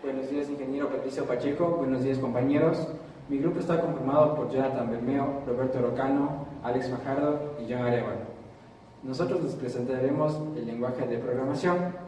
Buenos días, ingeniero Patricio Pacheco. Buenos días, compañeros. Mi grupo está conformado por Jonathan Bermeo, Roberto Rocano, Alex Fajardo y John Arevalo. Nosotros les presentaremos el lenguaje de programación.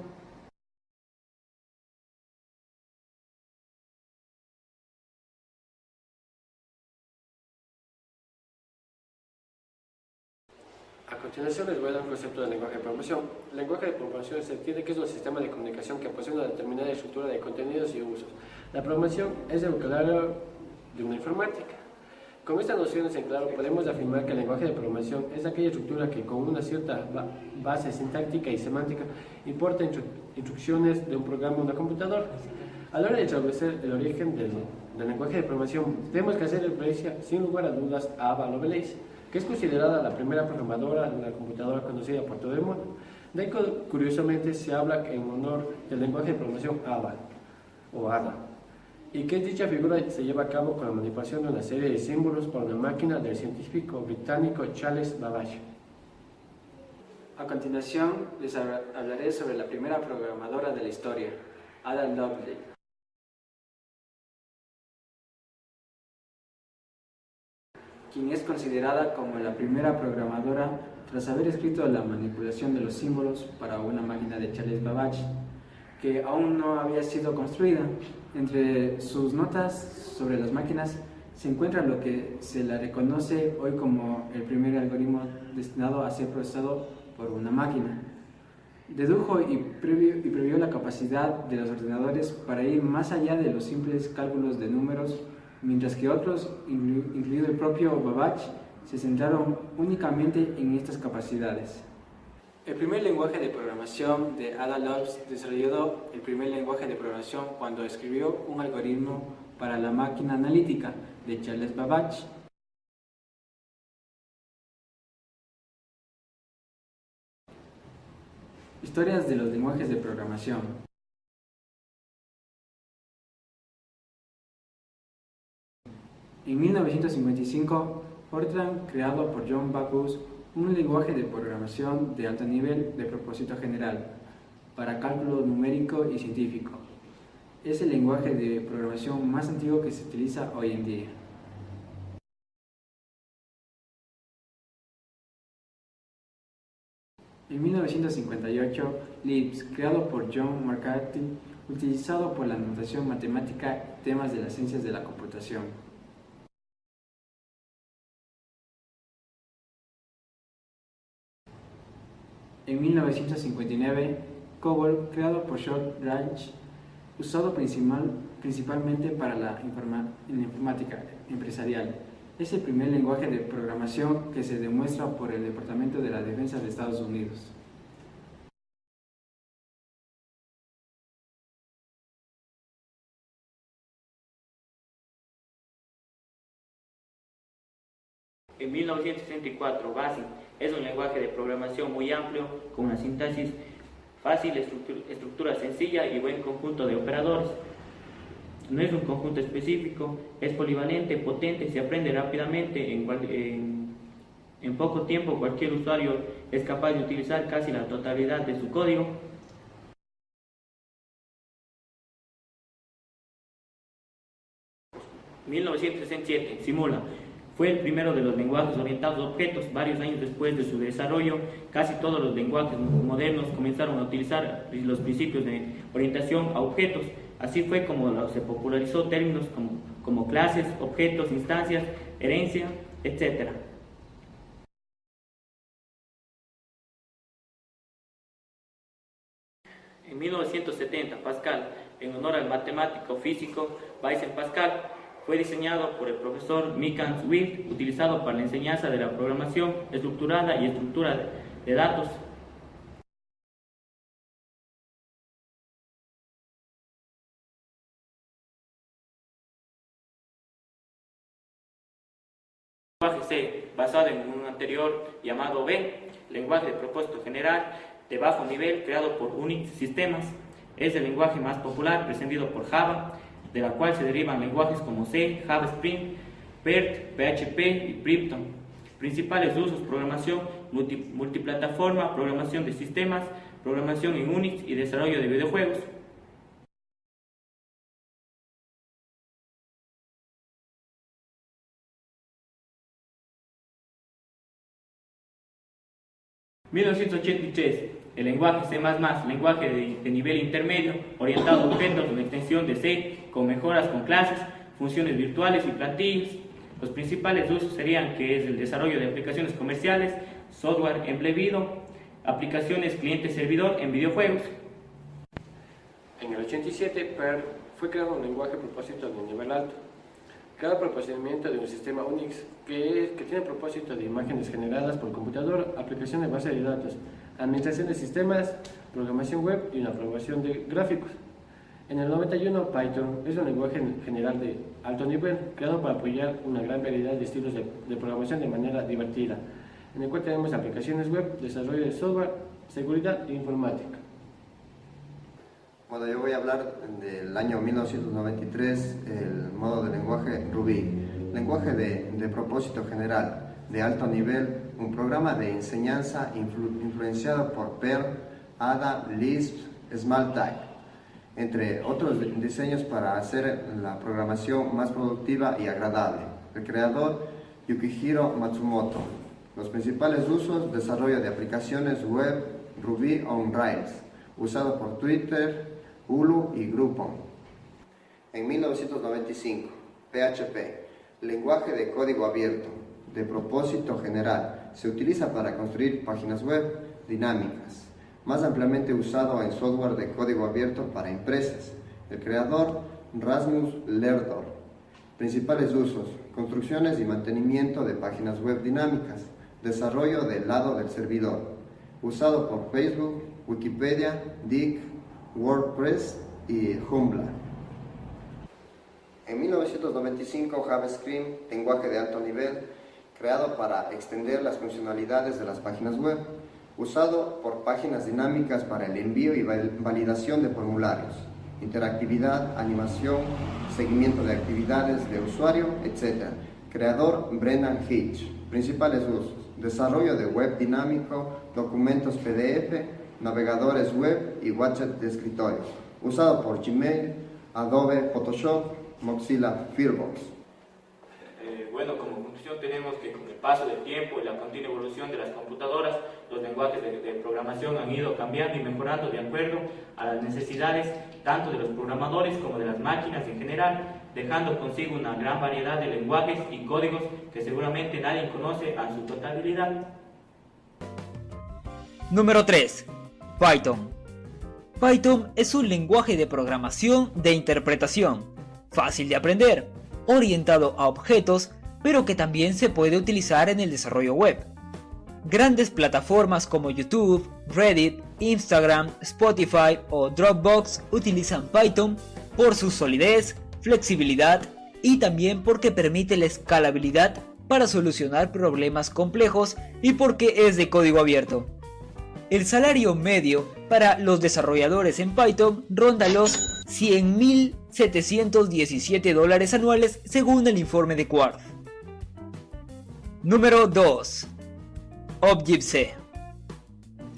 A continuación les voy a dar un concepto del lenguaje de programación. El lenguaje de programación se entiende que es un sistema de comunicación que posee una determinada estructura de contenidos y usos. La programación es el vocabulario de una informática. Con estas nociones en claro podemos afirmar que el lenguaje de programación es aquella estructura que con una cierta base sintáctica y semántica importa instrucciones de un programa a una computadora. A la hora de establecer el origen del lenguaje de programación, tenemos que hacer referencia sin lugar a dudas a Ada Lovelace, que es considerada la primera programadora de una computadora conocida por todo el mundo. De ahí, curiosamente, se habla en honor del lenguaje de programación Ada, o Ada, y que dicha figura se lleva a cabo con la manipulación de una serie de símbolos por una máquina del científico británico Charles Babbage. A continuación, les hablaré sobre la primera programadora de la historia, Ada Lovelace. Quien es considerada como la primera programadora tras haber escrito la manipulación de los símbolos para una máquina de Charles Babbage, que aún no había sido construida. Entre sus notas sobre las máquinas se encuentra lo que se la reconoce hoy como el primer algoritmo destinado a ser procesado por una máquina. Dedujo y previó la capacidad de los ordenadores para ir más allá de los simples cálculos de números, mientras que otros, incluido el propio Babbage, se centraron únicamente en estas capacidades. El primer lenguaje de programación de Ada Lovelace desarrolló el primer lenguaje de programación cuando escribió un algoritmo para la máquina analítica de Charles Babbage. Historias de los lenguajes de programación. En 1955, Fortran, creado por John Backus, un lenguaje de programación de alto nivel de propósito general para cálculo numérico y científico. Es el lenguaje de programación más antiguo que se utiliza hoy en día. En 1958, Lisp, creado por John McCarthy, utilizado por la notación matemática y temas de las ciencias de la computación. En 1959, COBOL, creado por Scott Reich, usado principalmente para la informática empresarial. Es el primer lenguaje de programación que se demuestra por el Departamento de la Defensa de Estados Unidos. En 1964, BASIC es un lenguaje de programación muy amplio, con una sintaxis fácil, estructura sencilla y buen conjunto de operadores. No es un conjunto específico, es polivalente, potente, se aprende rápidamente, en poco tiempo cualquier usuario es capaz de utilizar casi la totalidad de su código. En 1967, Simula fue el primero de los lenguajes orientados a objetos. Varios años después de su desarrollo, casi todos los lenguajes modernos comenzaron a utilizar los principios de orientación a objetos. Así fue como se popularizó términos como clases, objetos, instancias, herencia, etc. En 1970, Pascal, en honor al matemático físico Blaise Pascal, fue diseñado por el profesor Michael Swift, utilizado para la enseñanza de la programación estructurada y estructura de datos. Lenguaje C, basado en un anterior llamado B, lenguaje de propósito general de bajo nivel creado por Unix Sistemas. Es el lenguaje más popular, precedido por Java, de la cual se derivan lenguajes como C, Java Spring, PERT, PHP y Python. Principales usos: programación multiplataforma, programación de sistemas, programación en Unix y desarrollo de videojuegos. 1983, el lenguaje C++, lenguaje de nivel intermedio, orientado a objetos, una extensión de C con mejoras con clases, funciones virtuales y plantillas. Los principales usos serían que es el desarrollo de aplicaciones comerciales, software embebido, aplicaciones cliente-servidor en videojuegos. En el 87, Perl fue creado un lenguaje a propósito de nivel alto. Cada procesamiento de un sistema Unix que tiene propósito de imágenes generadas por computador, aplicación de base de datos, administración de sistemas, programación web y una programación de gráficos. En el 91, Python es un lenguaje general de alto nivel, creado para apoyar una gran variedad de estilos de programación de manera divertida, en el cual tenemos aplicaciones web, desarrollo de software, seguridad e informática. Bueno, yo voy a hablar del año 1993, el modo de lenguaje Ruby, lenguaje de propósito general, de alto nivel, un programa de enseñanza influenciado por Perl, Ada, Lisp, Smalltalk, entre otros diseños para hacer la programación más productiva y agradable. El creador, Yukihiro Matsumoto. Los principales usos: desarrollo de aplicaciones web, Ruby on Rails, usado por Twitter, Hulu y Groupon. En 1995, PHP, lenguaje de código abierto, de propósito general, se utiliza para construir páginas web dinámicas, más ampliamente usado en software de código abierto para empresas. El creador, Rasmus Lertor. Principales usos: construcciones y mantenimiento de páginas web dinámicas, desarrollo del lado del servidor, usado por Facebook, Wikipedia, Digg, WordPress y Joomla. En 1995, JavaScript, lenguaje de alto nivel, creado para extender las funcionalidades de las páginas web, usado por páginas dinámicas para el envío y validación de formularios, interactividad, animación, seguimiento de actividades de usuario, etc. Creador, Brennan Hitch. Principales usos: desarrollo de web dinámico, documentos PDF, navegadores web y widgets de escritorio, usado por Gmail, Adobe Photoshop, Mozilla Firefox. Bueno, como conclusión tenemos que con el paso del tiempo y la continua evolución de las computadoras, los lenguajes de programación han ido cambiando y mejorando de acuerdo a las necesidades tanto de los programadores como de las máquinas en general, dejando consigo una gran variedad de lenguajes y códigos que seguramente nadie conoce en su totalidad. Número 3. Python. Python es un lenguaje de programación de interpretación, fácil de aprender, orientado a objetos, pero que también se puede utilizar en el desarrollo web. Grandes plataformas como YouTube, Reddit, Instagram, Spotify o Dropbox utilizan Python por su solidez, flexibilidad y también porque permite la escalabilidad para solucionar problemas complejos y porque es de código abierto. El salario medio para los desarrolladores en Python ronda los $100.717 anuales según el informe de Quartz. Número 2. Object-C.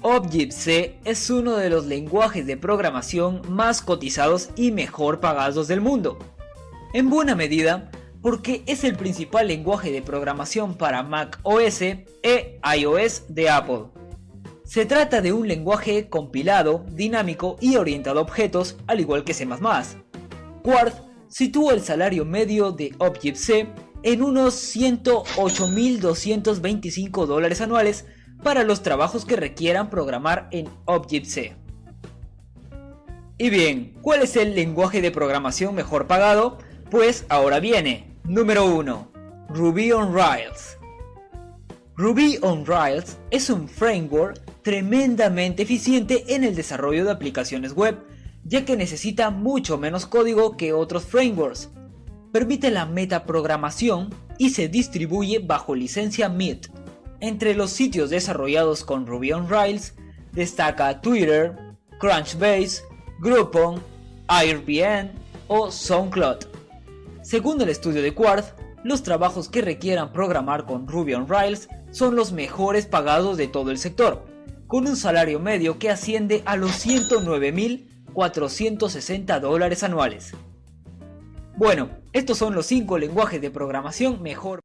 Object-C es uno de los lenguajes de programación más cotizados y mejor pagados del mundo. En buena medida porque es el principal lenguaje de programación para Mac OS e iOS de Apple. Se trata de un lenguaje compilado, dinámico y orientado a objetos, al igual que C++. Quartz sitúa el salario medio de Object-C en unos $108.225 anuales para los trabajos que requieran programar en Object-C. Y bien, ¿cuál es el lenguaje de programación mejor pagado? Pues ahora viene. Número 1. Ruby on Rails. Ruby on Rails es un framework tremendamente eficiente en el desarrollo de aplicaciones web, ya que necesita mucho menos código que otros frameworks. Permite la metaprogramación y se distribuye bajo licencia MIT. Entre los sitios desarrollados con Ruby on Rails destaca Twitter, Crunchbase, Groupon, Airbnb o SoundCloud. Según el estudio de Quartz, los trabajos que requieran programar con Ruby on Rails son los mejores pagados de todo el sector, con un salario medio que asciende a los $109.460 anuales. Bueno, estos son los 5 lenguajes de programación mejor